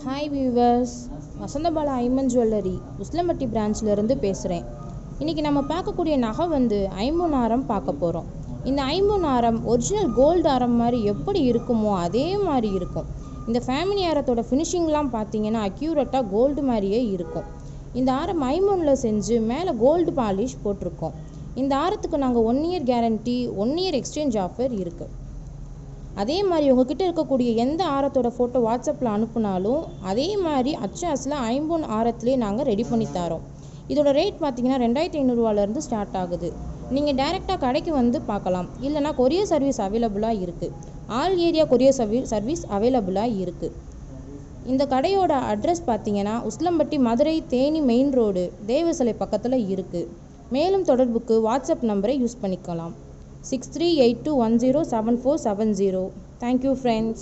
Hi viewers, Vasanthabala Aiman jewellery Usilampatti பிரான்ச்லேருந்து பேசுகிறேன். இன்றைக்கி நம்ம பார்க்கக்கூடிய நகை ஐம்பொன் பார்க்க போகிறோம். இந்த ஐம்பொன் ஒரிஜினல் கோல்டு ஆரம் மாதிரி எப்படி இருக்குமோ அதே மாதிரி இருக்கும். இந்த ஃபேமிலி ஆரத்தோட ஃபினிஷிங்லாம் பார்த்தீங்கன்னா அக்யூரேட்டாக கோல்டு மாதிரியே இருக்கும். இந்த ஆரம் ஐம்பொனில் செஞ்சு மேலே கோல்டு பாலிஷ் போட்டிருக்கோம். இந்த ஆரத்துக்கு நாங்கள் 1 year guarantee, 1 year exchange offer இருக்குது. அதே மாதிரி உங்ககிட்ட இருக்கக்கூடிய எந்த ஆரத்தோட ஃபோட்டோ வாட்ஸ்அப்பில் அனுப்புனாலும் அதே மாதிரி அச்சாஸில் ஐம்பொன் ஆரத்துலேயே நாங்கள் ரெடி பண்ணி தரோம். இதோட ரேட் பார்த்தீங்கன்னா 2500 ஸ்டார்ட் ஆகுது. நீங்கள் டைரெக்டாக கடைக்கு வந்து பார்க்கலாம், இல்லைனா கொரியர் சர்வீஸ் அவைலபிளாக இருக்குது. ஆல் ஏரியா கொரியர் சர்வீஸ் அவைலபிளாக இருக்குது. இந்த கடையோட அட்ரஸ் பார்த்தீங்கன்னா உஸ்லம்பட்டி மதுரை தேனி மெயின் ரோடு தேவசிலை பக்கத்தில் இருக்குது. மேலும் தொடர்புக்கு வாட்ஸ்அப் நம்பரை யூஸ் பண்ணிக்கலாம். 6382107470. Thank you friends.